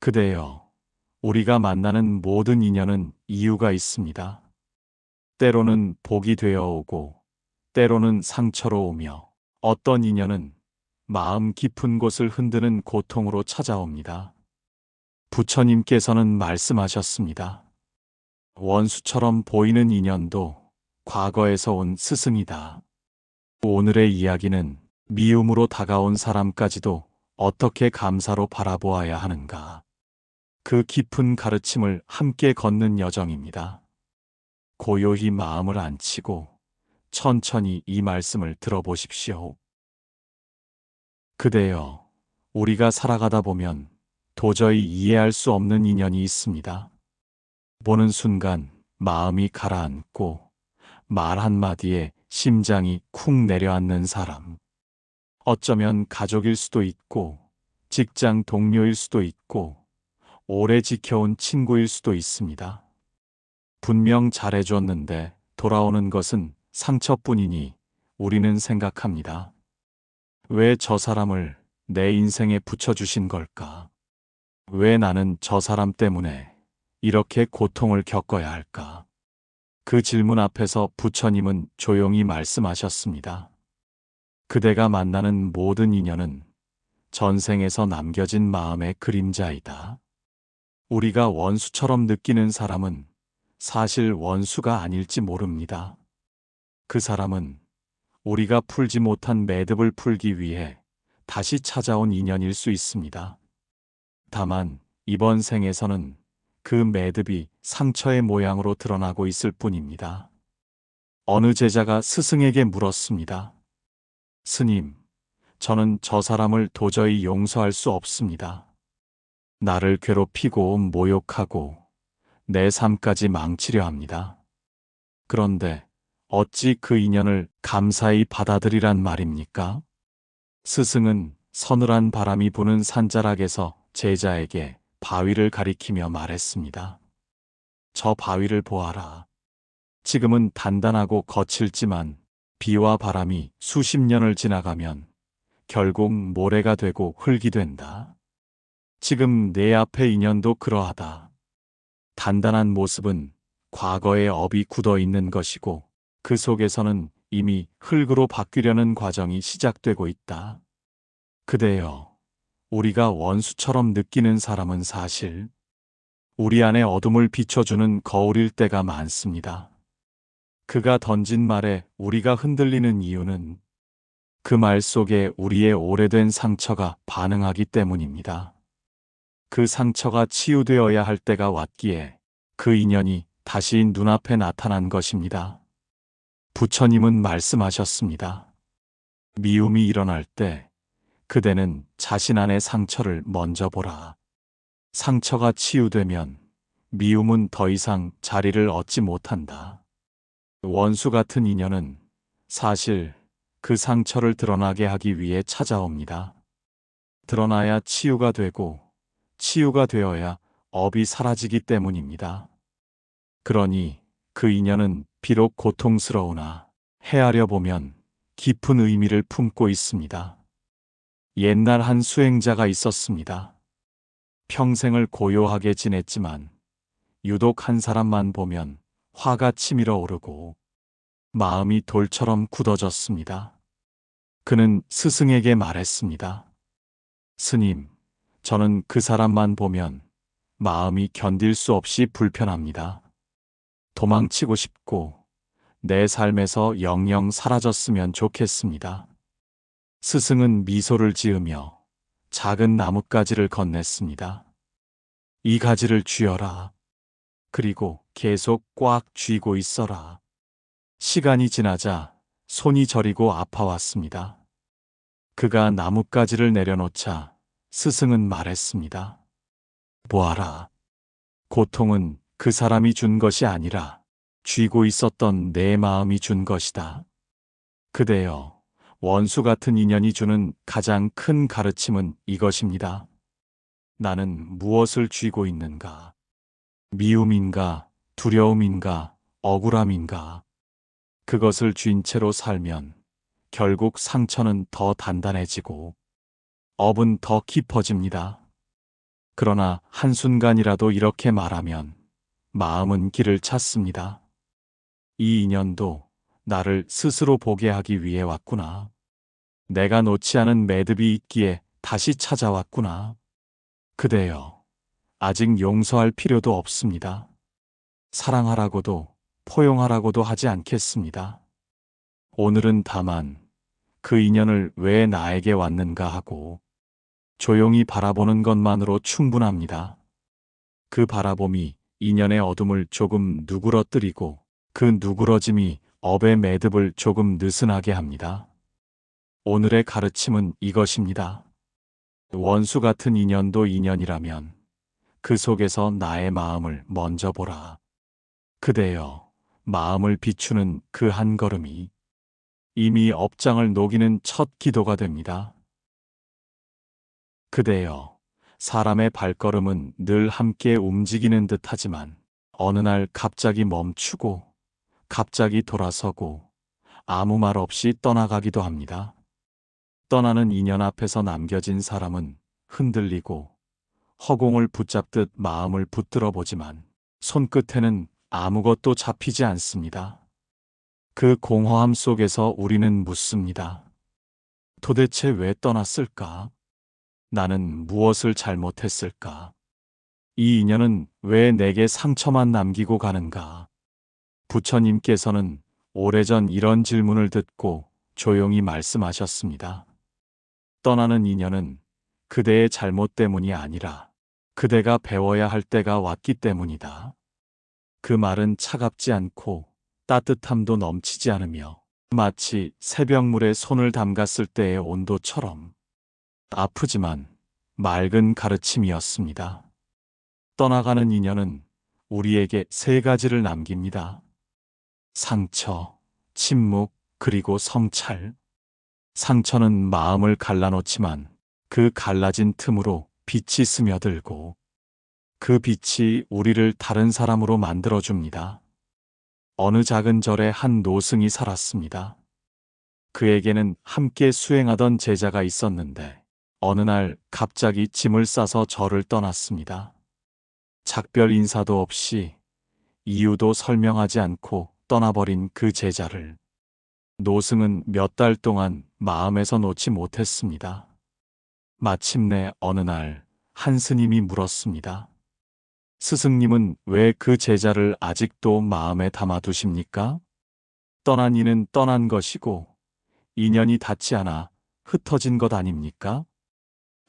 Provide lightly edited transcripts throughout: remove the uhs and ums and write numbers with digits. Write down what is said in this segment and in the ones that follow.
그대여, 우리가 만나는 모든 인연은 이유가 있습니다. 때로는 복이 되어 오고, 때로는 상처로 오며, 어떤 인연은 마음 깊은 곳을 흔드는 고통으로 찾아옵니다. 부처님께서는 말씀하셨습니다. 원수처럼 보이는 인연도 과거에서 온 스승이다. 오늘의 이야기는 미움으로 다가온 사람까지도 어떻게 감사로 바라보아야 하는가. 그 깊은 가르침을 함께 걷는 여정입니다. 고요히 마음을 앉히고 천천히 이 말씀을 들어보십시오. 그대여, 우리가 살아가다 보면 도저히 이해할 수 없는 인연이 있습니다. 보는 순간 마음이 가라앉고 말 한마디에 심장이 쿵 내려앉는 사람. 어쩌면 가족일 수도 있고, 직장 동료일 수도 있고, 오래 지켜온 친구일 수도 있습니다. 분명 잘해줬는데 돌아오는 것은 상처뿐이니 우리는 생각합니다. 왜 저 사람을 내 인생에 붙여주신 걸까? 왜 나는 저 사람 때문에 이렇게 고통을 겪어야 할까? 그 질문 앞에서 부처님은 조용히 말씀하셨습니다. 그대가 만나는 모든 인연은 전생에서 남겨진 마음의 그림자이다. 우리가 원수처럼 느끼는 사람은 사실 원수가 아닐지 모릅니다. 그 사람은 우리가 풀지 못한 매듭을 풀기 위해 다시 찾아온 인연일 수 있습니다. 다만 이번 생에서는 그 매듭이 상처의 모양으로 드러나고 있을 뿐입니다. 어느 제자가 스승에게 물었습니다. 스님, 저는 저 사람을 도저히 용서할 수 없습니다. 나를 괴롭히고 모욕하고 내 삶까지 망치려 합니다. 그런데 어찌 그 인연을 감사히 받아들이란 말입니까? 스승은 서늘한 바람이 부는 산자락에서 제자에게 바위를 가리키며 말했습니다. 저 바위를 보아라. 지금은 단단하고 거칠지만 비와 바람이 수십 년을 지나가면 결국 모래가 되고 흙이 된다. 지금 내 앞의 인연도 그러하다. 단단한 모습은 과거의 업이 굳어 있는 것이고 그 속에서는 이미 흙으로 바뀌려는 과정이 시작되고 있다. 그대여, 우리가 원수처럼 느끼는 사람은 사실 우리 안의 어둠을 비춰주는 거울일 때가 많습니다. 그가 던진 말에 우리가 흔들리는 이유는 그 말 속에 우리의 오래된 상처가 반응하기 때문입니다. 그 상처가 치유되어야 할 때가 왔기에 그 인연이 다시 눈앞에 나타난 것입니다. 부처님은 말씀하셨습니다. 미움이 일어날 때 그대는 자신 안의 상처를 먼저 보라. 상처가 치유되면 미움은 더 이상 자리를 얻지 못한다. 원수 같은 인연은 사실 그 상처를 드러나게 하기 위해 찾아옵니다. 드러나야 치유가 되고 치유가 되어야 업이 사라지기 때문입니다. 그러니 그 인연은 비록 고통스러우나 헤아려 보면 깊은 의미를 품고 있습니다. 옛날 한 수행자가 있었습니다. 평생을 고요하게 지냈지만 유독 한 사람만 보면 화가 치밀어 오르고 마음이 돌처럼 굳어졌습니다. 그는 스승에게 말했습니다. 스님, 저는 그 사람만 보면 마음이 견딜 수 없이 불편합니다. 도망치고 싶고 내 삶에서 영영 사라졌으면 좋겠습니다. 스승은 미소를 지으며 작은 나뭇가지를 건넸습니다. 이 가지를 쥐어라. 그리고 계속 꽉 쥐고 있어라. 시간이 지나자 손이 저리고 아파왔습니다. 그가 나뭇가지를 내려놓자 스승은 말했습니다. 보아라. 고통은 그 사람이 준 것이 아니라 쥐고 있었던 내 마음이 준 것이다. 그대여, 원수 같은 인연이 주는 가장 큰 가르침은 이것입니다. 나는 무엇을 쥐고 있는가? 미움인가? 두려움인가? 억울함인가? 그것을 쥔 채로 살면 결국 상처는 더 단단해지고 업은 더 깊어집니다. 그러나 한순간이라도 이렇게 말하면 마음은 길을 찾습니다. 이 인연도 나를 스스로 보게 하기 위해 왔구나. 내가 놓지 않은 매듭이 있기에 다시 찾아왔구나. 그대여, 아직 용서할 필요도 없습니다. 사랑하라고도 포용하라고도 하지 않겠습니다. 오늘은 다만 그 인연을 왜 나에게 왔는가 하고 조용히 바라보는 것만으로 충분합니다. 그 바라봄이 인연의 어둠을 조금 누그러뜨리고 그 누그러짐이 업의 매듭을 조금 느슨하게 합니다. 오늘의 가르침은 이것입니다. 원수 같은 인연도 인연이라면 그 속에서 나의 마음을 먼저 보라. 그대여, 마음을 비추는 그 한 걸음이 이미 업장을 녹이는 첫 기도가 됩니다. 그대여, 사람의 발걸음은 늘 함께 움직이는 듯 하지만 어느 날 갑자기 멈추고 갑자기 돌아서고 아무 말 없이 떠나가기도 합니다. 떠나는 인연 앞에서 남겨진 사람은 흔들리고 허공을 붙잡듯 마음을 붙들어 보지만 손끝에는 아무것도 잡히지 않습니다. 그 공허함 속에서 우리는 묻습니다. 도대체 왜 떠났을까? 나는 무엇을 잘못했을까? 이 인연은 왜 내게 상처만 남기고 가는가? 부처님께서는 오래전 이런 질문을 듣고 조용히 말씀하셨습니다. 떠나는 인연은 그대의 잘못 때문이 아니라 그대가 배워야 할 때가 왔기 때문이다. 그 말은 차갑지 않고 따뜻함도 넘치지 않으며 마치 새벽물에 손을 담갔을 때의 온도처럼 아프지만 맑은 가르침이었습니다. 떠나가는 인연은 우리에게 세 가지를 남깁니다. 상처, 침묵, 그리고 성찰. 상처는 마음을 갈라놓지만 그 갈라진 틈으로 빛이 스며들고 그 빛이 우리를 다른 사람으로 만들어줍니다. 어느 작은 절에 한 노승이 살았습니다. 그에게는 함께 수행하던 제자가 있었는데 어느 날 갑자기 짐을 싸서 절을 떠났습니다. 작별 인사도 없이 이유도 설명하지 않고 떠나버린 그 제자를 노승은 몇 달 동안 마음에서 놓지 못했습니다. 마침내 어느 날 한 스님이 물었습니다. 스승님은 왜 그 제자를 아직도 마음에 담아두십니까? 떠난 이는 떠난 것이고 인연이 닿지 않아 흩어진 것 아닙니까?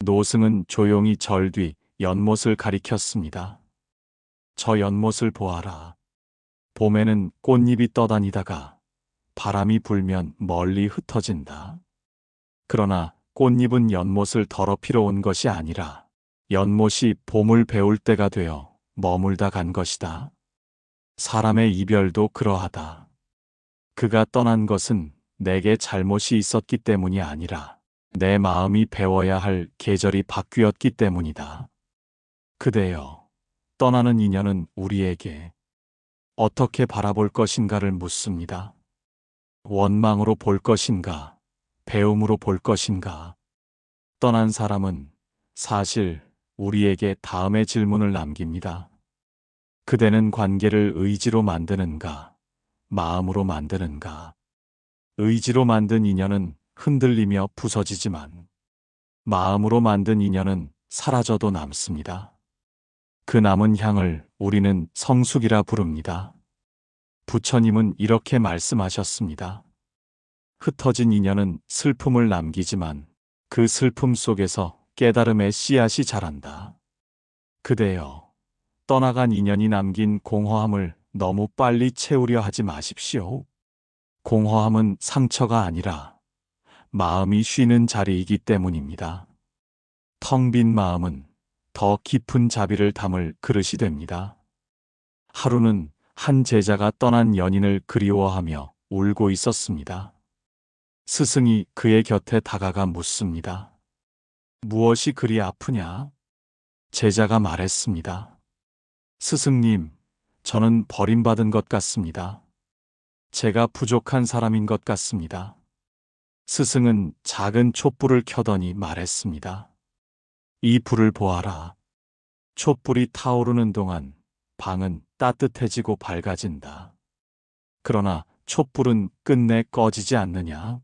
노승은 조용히 절 뒤 연못을 가리켰습니다. 저 연못을 보아라. 봄에는 꽃잎이 떠다니다가 바람이 불면 멀리 흩어진다. 그러나 꽃잎은 연못을 더럽히러 온 것이 아니라 연못이 봄을 배울 때가 되어 머물다 간 것이다. 사람의 이별도 그러하다. 그가 떠난 것은 내게 잘못이 있었기 때문이 아니라 내 마음이 배워야 할 계절이 바뀌었기 때문이다. 그대여, 떠나는 인연은 우리에게 어떻게 바라볼 것인가를 묻습니다. 원망으로 볼 것인가, 배움으로 볼 것인가. 떠난 사람은 사실 우리에게 다음의 질문을 남깁니다. 그대는 관계를 의지로 만드는가, 마음으로 만드는가. 의지로 만든 인연은 흔들리며 부서지지만 마음으로 만든 인연은 사라져도 남습니다. 그 남은 향을 우리는 성숙이라 부릅니다. 부처님은 이렇게 말씀하셨습니다. 흩어진 인연은 슬픔을 남기지만 그 슬픔 속에서 깨달음의 씨앗이 자란다. 그대여, 떠나간 인연이 남긴 공허함을 너무 빨리 채우려 하지 마십시오. 공허함은 상처가 아니라 마음이 쉬는 자리이기 때문입니다. 텅 빈 마음은 더 깊은 자비를 담을 그릇이 됩니다. 하루는 한 제자가 떠난 연인을 그리워하며 울고 있었습니다. 스승이 그의 곁에 다가가 묻습니다. 무엇이 그리 아프냐? 제자가 말했습니다. 스승님, 저는 버림받은 것 같습니다. 제가 부족한 사람인 것 같습니다. 스승은 작은 촛불을 켜더니 말했습니다. 이 불을 보아라. 촛불이 타오르는 동안 방은 따뜻해지고 밝아진다. 그러나 촛불은 끝내 꺼지지 않느냐?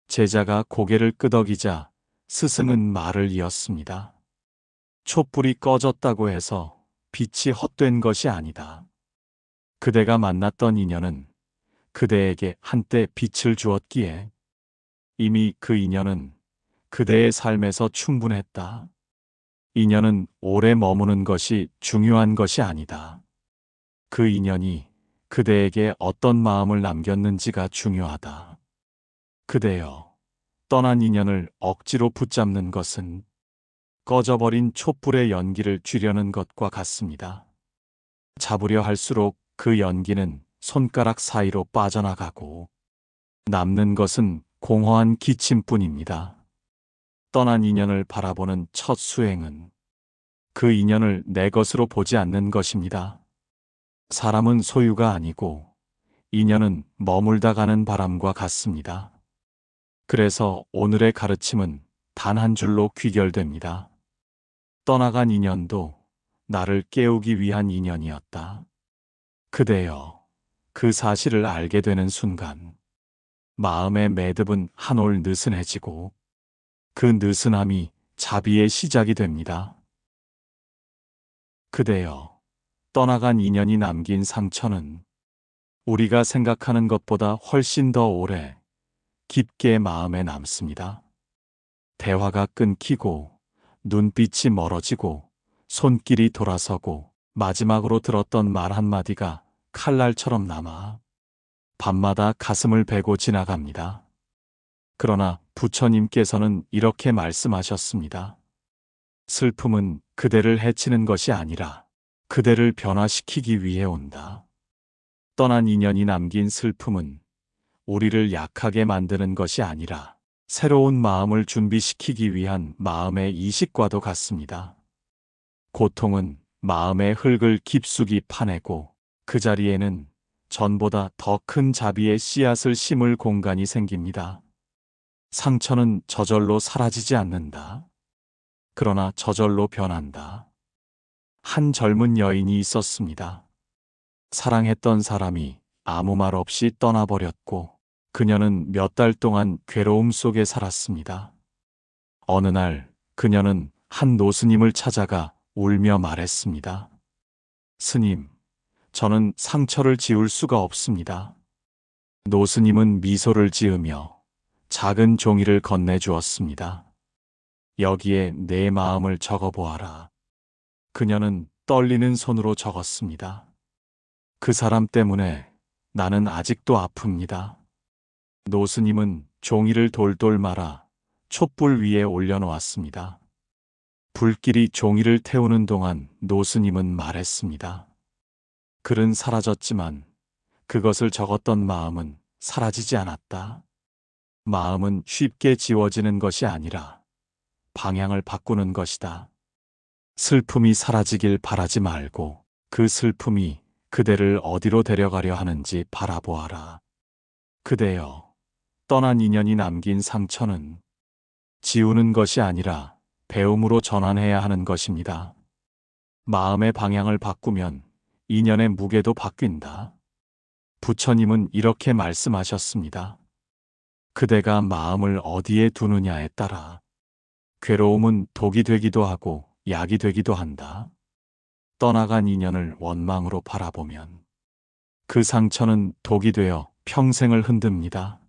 제자가 고개를 끄덕이자 스승은 말을 이었습니다. 촛불이 꺼졌다고 해서 빛이 헛된 것이 아니다. 그대가 만났던 인연은 그대에게 한때 빛을 주었기에 이미 그 인연은 그대의 삶에서 충분했다. 인연은 오래 머무는 것이 중요한 것이 아니다. 그 인연이 그대에게 어떤 마음을 남겼는지가 중요하다. 그대여, 떠난 인연을 억지로 붙잡는 것은 꺼져버린 촛불의 연기를 쥐려는 것과 같습니다. 잡으려 할수록 그 연기는 손가락 사이로 빠져나가고 남는 것은 공허한 기침뿐입니다. 떠난 인연을 바라보는 첫 수행은 그 인연을 내 것으로 보지 않는 것입니다. 사람은 소유가 아니고 인연은 머물다 가는 바람과 같습니다. 그래서 오늘의 가르침은 단 한 줄로 귀결됩니다. 떠나간 인연도 나를 깨우기 위한 인연이었다. 그대여, 그 사실을 알게 되는 순간 마음의 매듭은 한 올 느슨해지고 그 느슨함이 자비의 시작이 됩니다. 그대여, 떠나간 인연이 남긴 상처는 우리가 생각하는 것보다 훨씬 더 오래 깊게 마음에 남습니다. 대화가 끊기고 눈빛이 멀어지고 손길이 돌아서고 마지막으로 들었던 말 한마디가 칼날처럼 남아 밤마다 가슴을 베고 지나갑니다. 그러나 부처님께서는 이렇게 말씀하셨습니다. 슬픔은 그대를 해치는 것이 아니라 그대를 변화시키기 위해 온다. 떠난 인연이 남긴 슬픔은 우리를 약하게 만드는 것이 아니라 새로운 마음을 준비시키기 위한 마음의 이식과도 같습니다. 고통은 마음의 흙을 깊숙이 파내고 그 자리에는 전보다 더 큰 자비의 씨앗을 심을 공간이 생깁니다. 상처는 저절로 사라지지 않는다. 그러나 저절로 변한다. 한 젊은 여인이 있었습니다. 사랑했던 사람이 아무 말 없이 떠나버렸고 그녀는 몇 달 동안 괴로움 속에 살았습니다. 어느 날 그녀는 한 노스님을 찾아가 울며 말했습니다. 스님, 저는 상처를 지울 수가 없습니다. 노스님은 미소를 지으며 작은 종이를 건네주었습니다. 여기에 내 마음을 적어보아라. 그녀는 떨리는 손으로 적었습니다. 그 사람 때문에 나는 아직도 아픕니다. 노스님은 종이를 돌돌 말아 촛불 위에 올려놓았습니다. 불길이 종이를 태우는 동안 노스님은 말했습니다. 글은 사라졌지만 그것을 적었던 마음은 사라지지 않았다. 마음은 쉽게 지워지는 것이 아니라 방향을 바꾸는 것이다. 슬픔이 사라지길 바라지 말고 그 슬픔이 그대를 어디로 데려가려 하는지 바라보아라. 그대여, 떠난 인연이 남긴 상처는 지우는 것이 아니라 배움으로 전환해야 하는 것입니다. 마음의 방향을 바꾸면 인연의 무게도 바뀐다. 부처님은 이렇게 말씀하셨습니다. 그대가 마음을 어디에 두느냐에 따라 괴로움은 독이 되기도 하고 약이 되기도 한다. 떠나간 인연을 원망으로 바라보면 그 상처는 독이 되어 평생을 흔듭니다.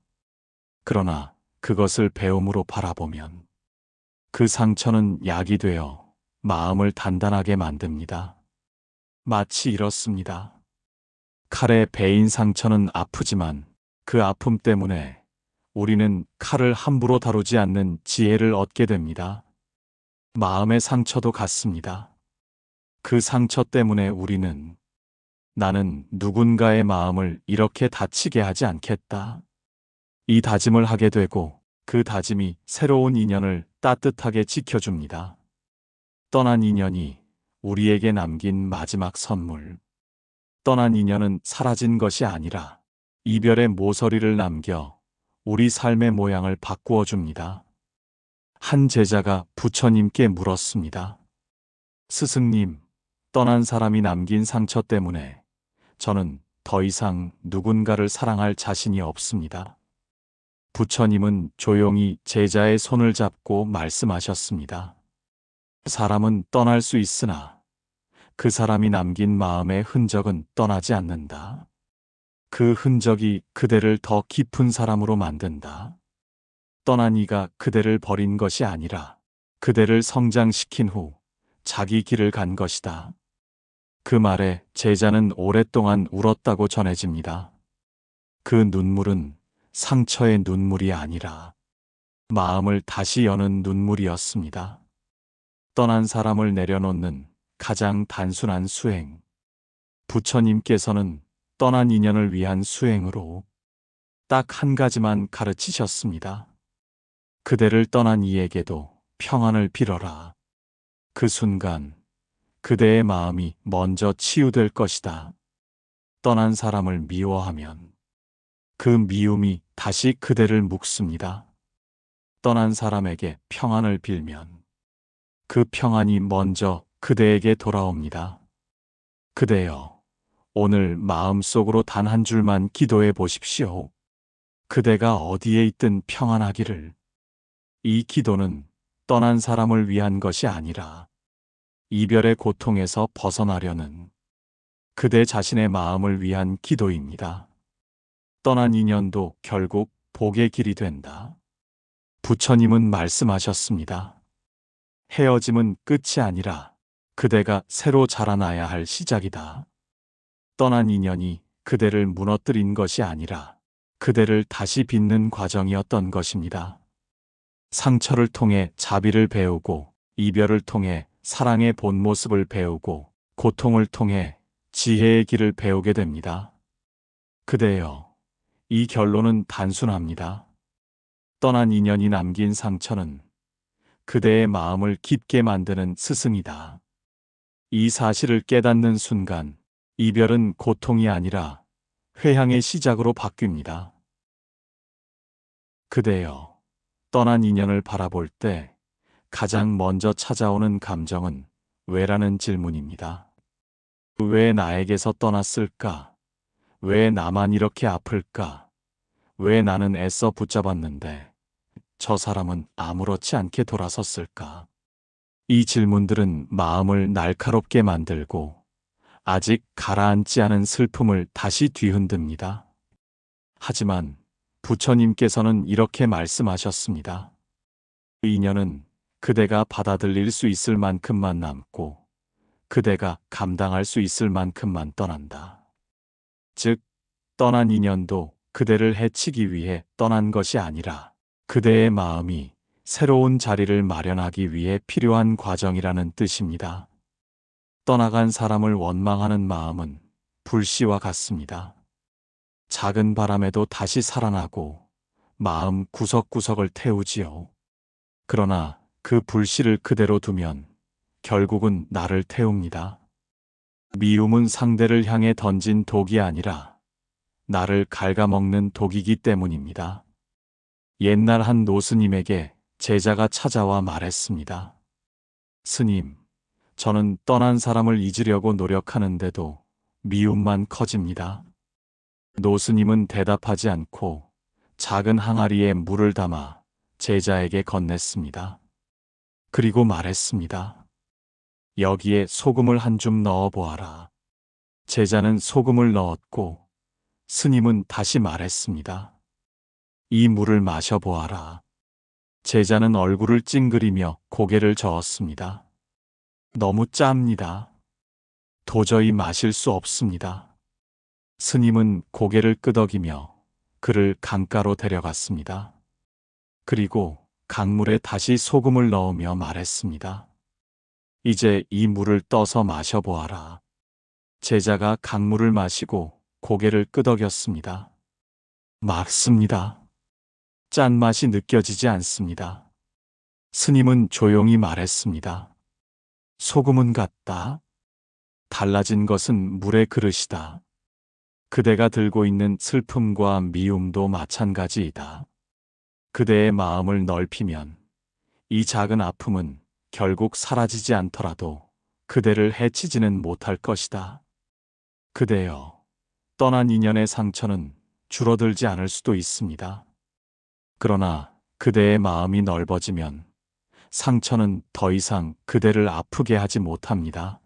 그러나 그것을 배움으로 바라보면 그 상처는 약이 되어 마음을 단단하게 만듭니다. 마치 이렇습니다. 칼에 베인 상처는 아프지만 그 아픔 때문에 우리는 칼을 함부로 다루지 않는 지혜를 얻게 됩니다. 마음의 상처도 같습니다. 그 상처 때문에 우리는 나는 누군가의 마음을 이렇게 다치게 하지 않겠다. 이 다짐을 하게 되고 그 다짐이 새로운 인연을 따뜻하게 지켜줍니다. 떠난 인연이 우리에게 남긴 마지막 선물. 떠난 인연은 사라진 것이 아니라 이별의 모서리를 남겨 우리 삶의 모양을 바꾸어 줍니다. 한 제자가 부처님께 물었습니다. 스승님, 떠난 사람이 남긴 상처 때문에 저는 더 이상 누군가를 사랑할 자신이 없습니다. 부처님은 조용히 제자의 손을 잡고 말씀하셨습니다. 사람은 떠날 수 있으나 그 사람이 남긴 마음의 흔적은 떠나지 않는다. 그 흔적이 그대를 더 깊은 사람으로 만든다. 떠난 이가 그대를 버린 것이 아니라 그대를 성장시킨 후 자기 길을 간 것이다. 그 말에 제자는 오랫동안 울었다고 전해집니다. 그 눈물은 상처의 눈물이 아니라 마음을 다시 여는 눈물이었습니다. 떠난 사람을 내려놓는 가장 단순한 수행. 부처님께서는 떠난 인연을 위한 수행으로 딱 한 가지만 가르치셨습니다. 그대를 떠난 이에게도 평안을 빌어라. 그 순간 그대의 마음이 먼저 치유될 것이다. 떠난 사람을 미워하면 그 미움이 다시 그대를 묶습니다. 떠난 사람에게 평안을 빌면 그 평안이 먼저 그대에게 돌아옵니다. 그대여, 오늘 마음속으로 단 한 줄만 기도해 보십시오. 그대가 어디에 있든 평안하기를. 이 기도는 떠난 사람을 위한 것이 아니라 이별의 고통에서 벗어나려는 그대 자신의 마음을 위한 기도입니다. 떠난 인연도 결국 복의 길이 된다. 부처님은 말씀하셨습니다. 헤어짐은 끝이 아니라 그대가 새로 자라나야 할 시작이다. 떠난 인연이 그대를 무너뜨린 것이 아니라 그대를 다시 빚는 과정이었던 것입니다. 상처를 통해 자비를 배우고 이별을 통해 사랑의 본 모습을 배우고 고통을 통해 지혜의 길을 배우게 됩니다. 그대여, 이 결론은 단순합니다. 떠난 인연이 남긴 상처는 그대의 마음을 깊게 만드는 스승이다. 이 사실을 깨닫는 순간 이별은 고통이 아니라 회향의 시작으로 바뀝니다. 그대여, 떠난 인연을 바라볼 때 가장 먼저 찾아오는 감정은 왜라는 질문입니다. 왜 나에게서 떠났을까? 왜 나만 이렇게 아플까? 왜 나는 애써 붙잡았는데 저 사람은 아무렇지 않게 돌아섰을까? 이 질문들은 마음을 날카롭게 만들고 아직 가라앉지 않은 슬픔을 다시 뒤흔듭니다. 하지만 부처님께서는 이렇게 말씀하셨습니다. 그 인연은 그대가 받아들일 수 있을 만큼만 남고 그대가 감당할 수 있을 만큼만 떠난다. 즉, 떠난 인연도 그대를 해치기 위해 떠난 것이 아니라 그대의 마음이 새로운 자리를 마련하기 위해 필요한 과정이라는 뜻입니다. 떠나간 사람을 원망하는 마음은 불씨와 같습니다. 작은 바람에도 다시 살아나고 마음 구석구석을 태우지요. 그러나 그 불씨를 그대로 두면 결국은 나를 태웁니다. 미움은 상대를 향해 던진 독이 아니라 나를 갉아먹는 독이기 때문입니다. 옛날 한 노스님에게 제자가 찾아와 말했습니다. 스님, 저는 떠난 사람을 잊으려고 노력하는데도 미움만 커집니다. 노스님은 대답하지 않고 작은 항아리에 물을 담아 제자에게 건넸습니다. 그리고 말했습니다. 여기에 소금을 한 줌 넣어 보아라. 제자는 소금을 넣었고 스님은 다시 말했습니다. 이 물을 마셔보아라. 제자는 얼굴을 찡그리며 고개를 저었습니다. 너무 짭니다. 도저히 마실 수 없습니다. 스님은 고개를 끄덕이며 그를 강가로 데려갔습니다. 그리고 강물에 다시 소금을 넣으며 말했습니다. 이제 이 물을 떠서 마셔보아라. 제자가 강물을 마시고 고개를 끄덕였습니다. 맞습니다. 짠맛이 느껴지지 않습니다. 스님은 조용히 말했습니다. 소금은 같다. 달라진 것은 물의 그릇이다. 그대가 들고 있는 슬픔과 미움도 마찬가지이다. 그대의 마음을 넓히면 이 작은 아픔은 결국 사라지지 않더라도 그대를 해치지는 못할 것이다. 그대여, 떠난 인연의 상처는 줄어들지 않을 수도 있습니다. 그러나 그대의 마음이 넓어지면 상처는 더 이상 그대를 아프게 하지 못합니다.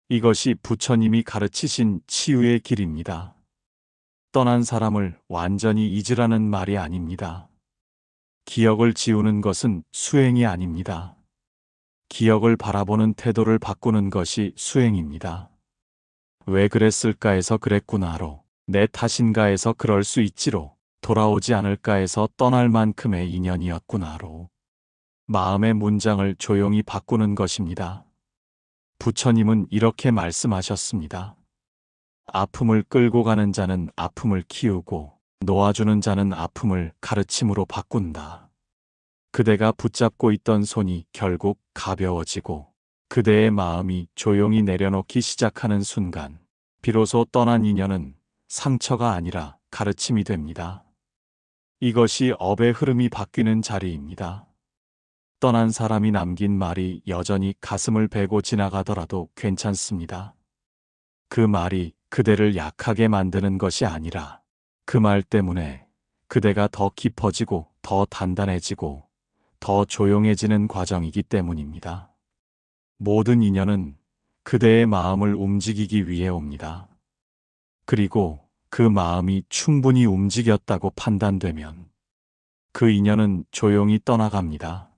이것이 부처님이 가르치신 치유의 길입니다. 떠난 사람을 완전히 잊으라는 말이 아닙니다. 기억을 지우는 것은 수행이 아닙니다. 기억을 바라보는 태도를 바꾸는 것이 수행입니다. 왜 그랬을까에서 그랬구나로, 내 탓인가에서 그럴 수 있지로, 돌아오지 않을까에서 떠날 만큼의 인연이었구나로, 마음의 문장을 조용히 바꾸는 것입니다. 부처님은 이렇게 말씀하셨습니다. 아픔을 끌고 가는 자는 아픔을 키우고 놓아주는 자는 아픔을 가르침으로 바꾼다. 그대가 붙잡고 있던 손이 결국 가벼워지고 그대의 마음이 조용히 내려놓기 시작하는 순간 비로소 떠난 인연은 상처가 아니라 가르침이 됩니다. 이것이 업의 흐름이 바뀌는 자리입니다. 떠난 사람이 남긴 말이 여전히 가슴을 베고 지나가더라도 괜찮습니다. 그 말이 그대를 약하게 만드는 것이 아니라 그 말 때문에 그대가 더 깊어지고 더 단단해지고 더 조용해지는 과정이기 때문입니다. 모든 인연은 그대의 마음을 움직이기 위해 옵니다. 그리고 그 마음이 충분히 움직였다고 판단되면 그 인연은 조용히 떠나갑니다.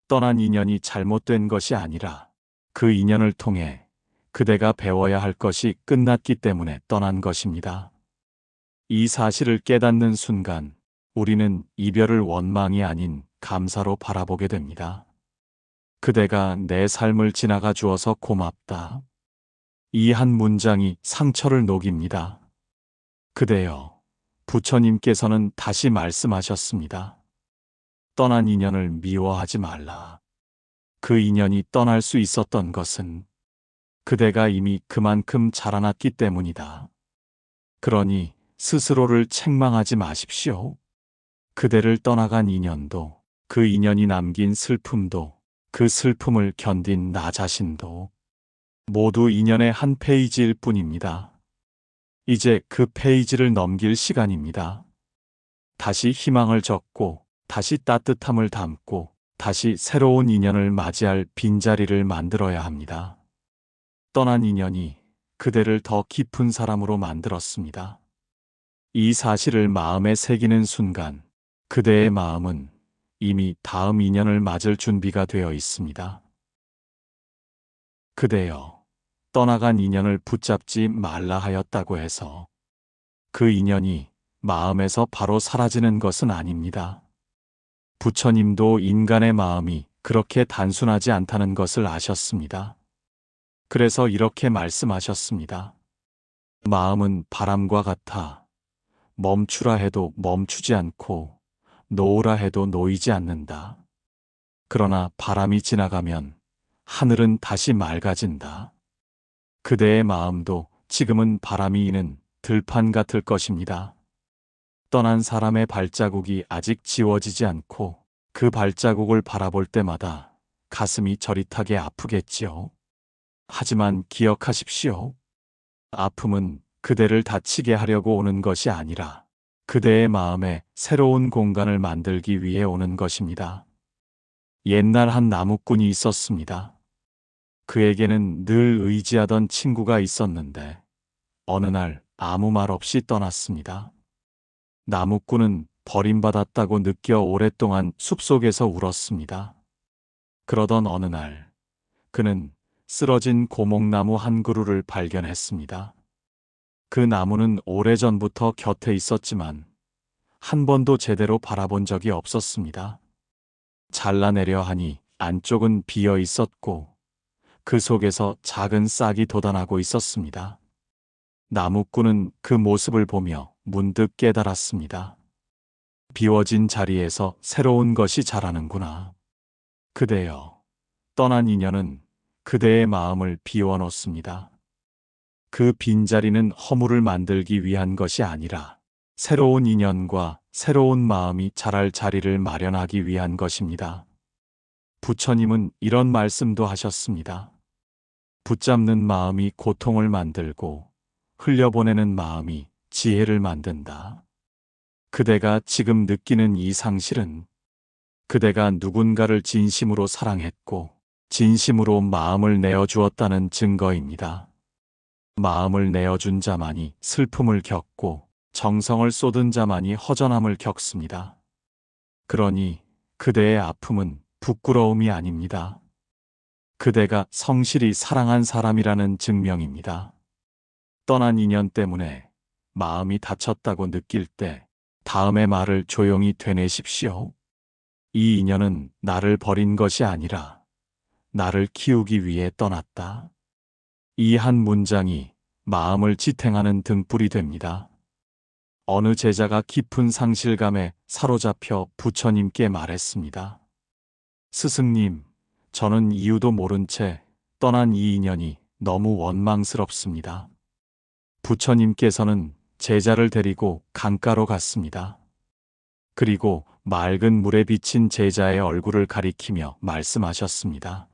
떠난 인연이 잘못된 것이 아니라 그 인연을 통해 그대가 배워야 할 것이 끝났기 때문에 떠난 것입니다. 이 사실을 깨닫는 순간 우리는 이별을 원망이 아닌 감사로 바라보게 됩니다. 그대가 내 삶을 지나가 주어서 고맙다. 이 한 문장이 상처를 녹입니다. 그대여, 부처님께서는 다시 말씀하셨습니다. 떠난 인연을 미워하지 말라. 그 인연이 떠날 수 있었던 것은 그대가 이미 그만큼 자라났기 때문이다. 그러니 스스로를 책망하지 마십시오. 그대를 떠나간 인연도, 그 인연이 남긴 슬픔도, 그 슬픔을 견딘 나 자신도 모두 인연의 한 페이지일 뿐입니다. 이제 그 페이지를 넘길 시간입니다. 다시 희망을 적고, 다시 따뜻함을 담고, 다시 새로운 인연을 맞이할 빈자리를 만들어야 합니다. 떠난 인연이 그대를 더 깊은 사람으로 만들었습니다. 이 사실을 마음에 새기는 순간 그대의 마음은 이미 다음 인연을 맞을 준비가 되어 있습니다. 그대여, 떠나간 인연을 붙잡지 말라 하였다고 해서 그 인연이 마음에서 바로 사라지는 것은 아닙니다. 부처님도 인간의 마음이 그렇게 단순하지 않다는 것을 아셨습니다. 그래서 이렇게 말씀하셨습니다. 마음은 바람과 같아 멈추라 해도 멈추지 않고 놓으라 해도 놓이지 않는다. 그러나 바람이 지나가면 하늘은 다시 맑아진다. 그대의 마음도 지금은 바람이 이는 들판 같을 것입니다. 떠난 사람의 발자국이 아직 지워지지 않고 그 발자국을 바라볼 때마다 가슴이 저릿하게 아프겠지요. 하지만 기억하십시오. 아픔은 그대를 다치게 하려고 오는 것이 아니라 그대의 마음에 새로운 공간을 만들기 위해 오는 것입니다. 옛날 한 나무꾼이 있었습니다. 그에게는 늘 의지하던 친구가 있었는데 어느 날 아무 말 없이 떠났습니다. 나무꾼은 버림받았다고 느껴 오랫동안 숲속에서 울었습니다. 그러던 어느 날 그는 쓰러진 고목나무 한 그루를 발견했습니다. 그 나무는 오래전부터 곁에 있었지만 한 번도 제대로 바라본 적이 없었습니다. 잘라내려 하니 안쪽은 비어 있었고 그 속에서 작은 싹이 돋아나고 있었습니다. 나무꾼은 그 모습을 보며 문득 깨달았습니다. 비워진 자리에서 새로운 것이 자라는구나. 그대여, 떠난 인연은 그대의 마음을 비워놓습니다. 그 빈자리는 허물을 만들기 위한 것이 아니라 새로운 인연과 새로운 마음이 자랄 자리를 마련하기 위한 것입니다. 부처님은 이런 말씀도 하셨습니다. 붙잡는 마음이 고통을 만들고 흘려보내는 마음이 지혜를 만든다. 그대가 지금 느끼는 이 상실은 그대가 누군가를 진심으로 사랑했고 진심으로 마음을 내어주었다는 증거입니다. 마음을 내어준 자만이 슬픔을 겪고 정성을 쏟은 자만이 허전함을 겪습니다. 그러니 그대의 아픔은 부끄러움이 아닙니다. 그대가 성실히 사랑한 사람이라는 증명입니다. 떠난 인연 때문에 마음이 다쳤다고 느낄 때 다음의 말을 조용히 되뇌십시오. 이 인연은 나를 버린 것이 아니라 나를 키우기 위해 떠났다. 이 한 문장이 마음을 지탱하는 등불이 됩니다. 어느 제자가 깊은 상실감에 사로잡혀 부처님께 말했습니다. 스승님, 저는 이유도 모른 채 떠난 이 인연이 너무 원망스럽습니다. 부처님께서는 제자를 데리고 강가로 갔습니다. 그리고 맑은 물에 비친 제자의 얼굴을 가리키며 말씀하셨습니다.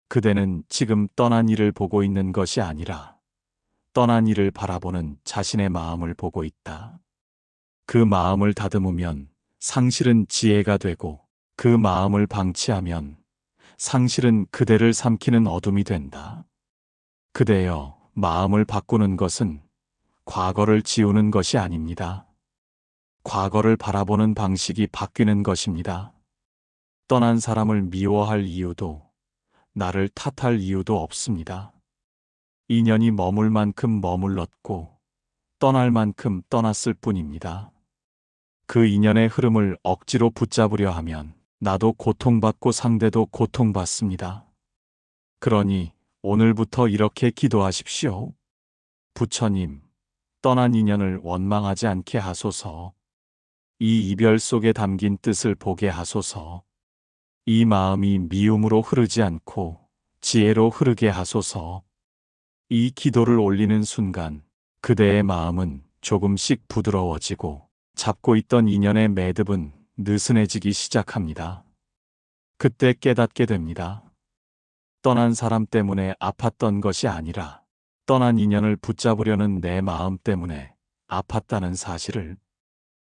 그대는 지금 떠난 이를 보고 있는 것이 아니라 떠난 이를 바라보는 자신의 마음을 보고 있다. 그 마음을 다듬으면 상실은 지혜가 되고 그 마음을 방치하면 상실은 그대를 삼키는 어둠이 된다. 그대여, 마음을 바꾸는 것은 과거를 지우는 것이 아닙니다. 과거를 바라보는 방식이 바뀌는 것입니다. 떠난 사람을 미워할 이유도 나를 탓할 이유도 없습니다. 인연이 머물 만큼 머물렀고 떠날 만큼 떠났을 뿐입니다. 그 인연의 흐름을 억지로 붙잡으려 하면 나도 고통받고 상대도 고통받습니다. 그러니 오늘부터 이렇게 기도하십시오. 부처님, 떠난 인연을 원망하지 않게 하소서. 이 이별 속에 담긴 뜻을 보게 하소서. 이 마음이 미움으로 흐르지 않고 지혜로 흐르게 하소서. 이 기도를 올리는 순간 그대의 마음은 조금씩 부드러워지고 잡고 있던 인연의 매듭은 느슨해지기 시작합니다. 그때 깨닫게 됩니다. 떠난 사람 때문에 아팠던 것이 아니라 떠난 인연을 붙잡으려는 내 마음 때문에 아팠다는 사실을.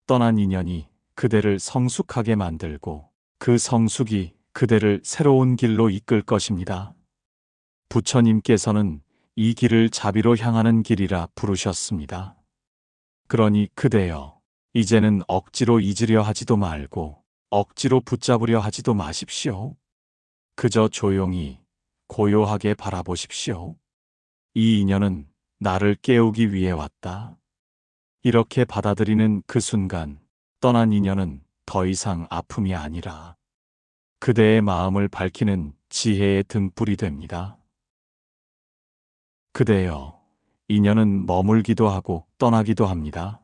떠난 인연이 그대를 성숙하게 만들고 그 성숙이 그대를 새로운 길로 이끌 것입니다. 부처님께서는 이 길을 자비로 향하는 길이라 부르셨습니다. 그러니 그대여, 이제는 억지로 잊으려 하지도 말고 억지로 붙잡으려 하지도 마십시오. 그저 조용히 고요하게 바라보십시오. 이 인연은 나를 깨우기 위해 왔다. 이렇게 받아들이는 그 순간 떠난 인연은 더 이상 아픔이 아니라 그대의 마음을 밝히는 지혜의 등불이 됩니다. 그대여, 인연은 머물기도 하고 떠나기도 합니다.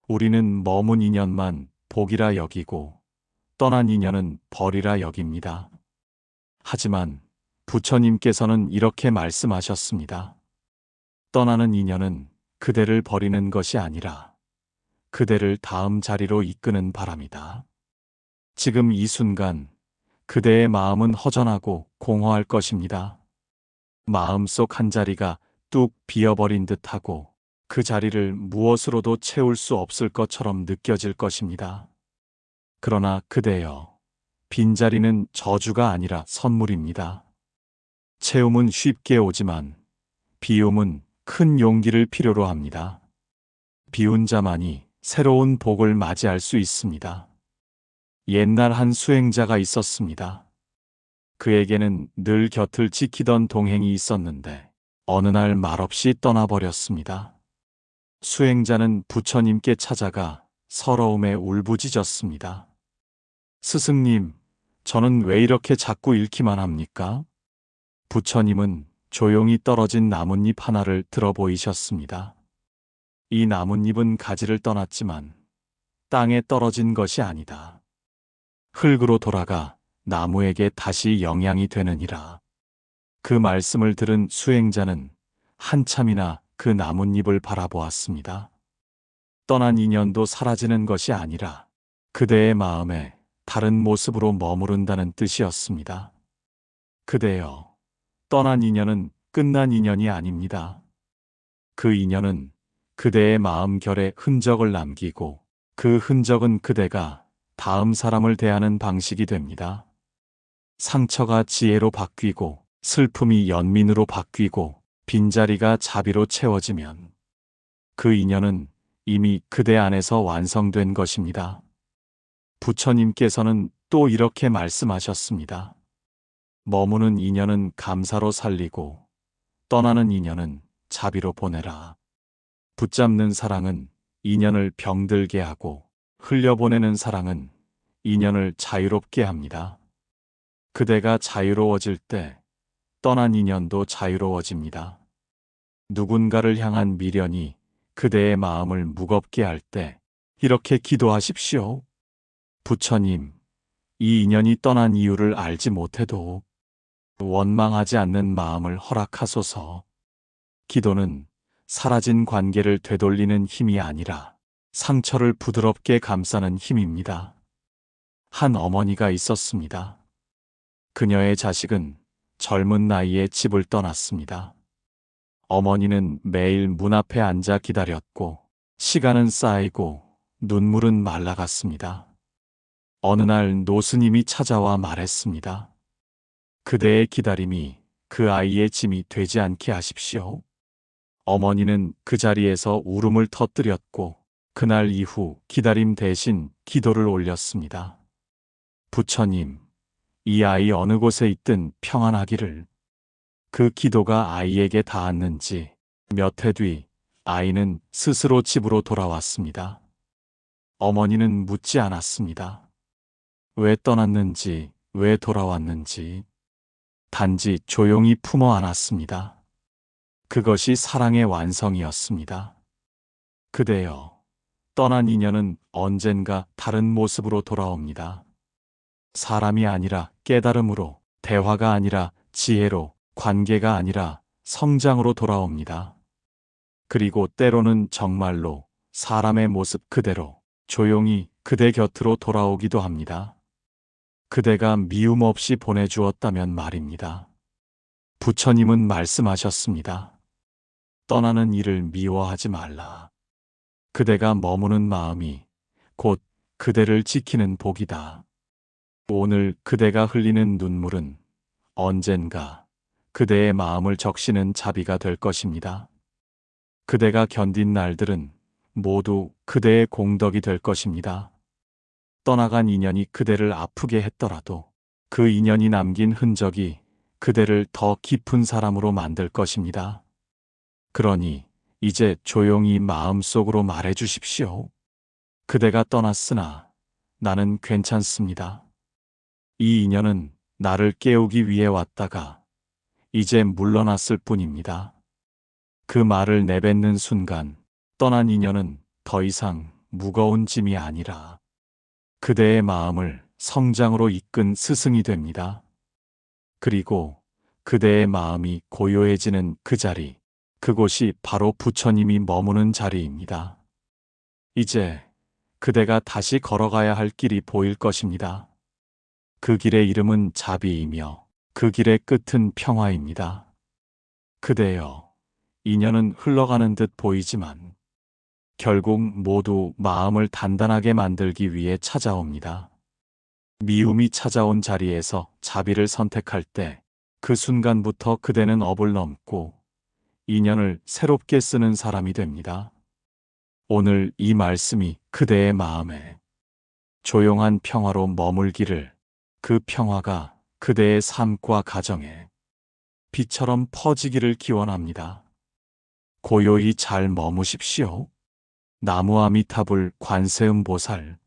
우리는 머문 인연만 복이라 여기고 떠난 인연은 벌이라 여깁니다. 하지만 부처님께서는 이렇게 말씀하셨습니다. 떠나는 인연은 그대를 버리는 것이 아니라 그대를 다음 자리로 이끄는 바람이다. 지금 이 순간 그대의 마음은 허전하고 공허할 것입니다. 마음속 한 자리가 뚝 비어버린 듯하고 그 자리를 무엇으로도 채울 수 없을 것처럼 느껴질 것입니다. 그러나 그대여, 빈자리는 저주가 아니라 선물입니다. 채움은 쉽게 오지만 비움은 큰 용기를 필요로 합니다. 비운 자만이 새로운 복을 맞이할 수 있습니다. 옛날 한 수행자가 있었습니다. 그에게는 늘 곁을 지키던 동행이 있었는데 어느 날 말없이 떠나버렸습니다. 수행자는 부처님께 찾아가 서러움에 울부짖었습니다. 스승님, 저는 왜 이렇게 자꾸 잃기만 합니까? 부처님은 조용히 떨어진 나뭇잎 하나를 들어 보이셨습니다. 이 나뭇잎은 가지를 떠났지만 땅에 떨어진 것이 아니다. 흙으로 돌아가 나무에게 다시 영향이 되느니라. 그 말씀을 들은 수행자는 한참이나 그 나뭇잎을 바라보았습니다. 떠난 인연도 사라지는 것이 아니라 그대의 마음에 다른 모습으로 머무른다는 뜻이었습니다. 그대여, 떠난 인연은 끝난 인연이 아닙니다. 그 인연은 그대의 마음 결에 흔적을 남기고 그 흔적은 그대가 다음 사람을 대하는 방식이 됩니다. 상처가 지혜로 바뀌고 슬픔이 연민으로 바뀌고 빈자리가 자비로 채워지면 그 인연은 이미 그대 안에서 완성된 것입니다. 부처님께서는 또 이렇게 말씀하셨습니다. 머무는 인연은 감사로 살리고 떠나는 인연은 자비로 보내라. 붙잡는 사랑은 인연을 병들게 하고 흘려보내는 사랑은 인연을 자유롭게 합니다. 그대가 자유로워질 때 떠난 인연도 자유로워집니다. 누군가를 향한 미련이 그대의 마음을 무겁게 할 때 이렇게 기도하십시오. 부처님, 이 인연이 떠난 이유를 알지 못해도 원망하지 않는 마음을 허락하소서. 기도는 사라진 관계를 되돌리는 힘이 아니라 상처를 부드럽게 감싸는 힘입니다. 한 어머니가 있었습니다. 그녀의 자식은 젊은 나이에 집을 떠났습니다. 어머니는 매일 문 앞에 앉아 기다렸고 시간은 쌓이고 눈물은 말라갔습니다. 어느 날 노스님이 찾아와 말했습니다. 그대의 기다림이 그 아이의 짐이 되지 않게 하십시오. 어머니는 그 자리에서 울음을 터뜨렸고 그날 이후 기다림 대신 기도를 올렸습니다. 부처님, 이 아이 어느 곳에 있든 평안하기를. 그 기도가 아이에게 닿았는지 몇 해 뒤 아이는 스스로 집으로 돌아왔습니다. 어머니는 묻지 않았습니다. 왜 떠났는지, 왜 돌아왔는지. 단지 조용히 품어 안았습니다. 그것이 사랑의 완성이었습니다. 그대여, 떠난 인연은 언젠가 다른 모습으로 돌아옵니다. 사람이 아니라 깨달음으로, 대화가 아니라 지혜로, 관계가 아니라 성장으로 돌아옵니다. 그리고 때로는 정말로 사람의 모습 그대로 조용히 그대 곁으로 돌아오기도 합니다. 그대가 미움 없이 보내주었다면 말입니다. 부처님은 말씀하셨습니다. 떠나는 이를 미워하지 말라. 그대가 머무는 마음이 곧 그대를 지키는 복이다. 오늘 그대가 흘리는 눈물은 언젠가 그대의 마음을 적시는 자비가 될 것입니다. 그대가 견딘 날들은 모두 그대의 공덕이 될 것입니다. 떠나간 인연이 그대를 아프게 했더라도 그 인연이 남긴 흔적이 그대를 더 깊은 사람으로 만들 것입니다. 그러니 이제 조용히 마음속으로 말해 주십시오. 그대가 떠났으나 나는 괜찮습니다. 이 인연은 나를 깨우기 위해 왔다가 이제 물러났을 뿐입니다. 그 말을 내뱉는 순간 떠난 인연은 더 이상 무거운 짐이 아니라 그대의 마음을 성장으로 이끈 스승이 됩니다. 그리고 그대의 마음이 고요해지는 그 자리, 그곳이 바로 부처님이 머무는 자리입니다. 이제 그대가 다시 걸어가야 할 길이 보일 것입니다. 그 길의 이름은 자비이며 그 길의 끝은 평화입니다. 그대여, 인연은 흘러가는 듯 보이지만 결국 모두 마음을 단단하게 만들기 위해 찾아옵니다. 미움이 찾아온 자리에서 자비를 선택할 때 그 순간부터 그대는 업을 넘고 인연을 새롭게 쓰는 사람이 됩니다. 오늘 이 말씀이 그대의 마음에 조용한 평화로 머물기를, 그 평화가 그대의 삶과 가정에 빛처럼 퍼지기를 기원합니다. 고요히 잘 머무십시오. 나무 아미타불 관세음보살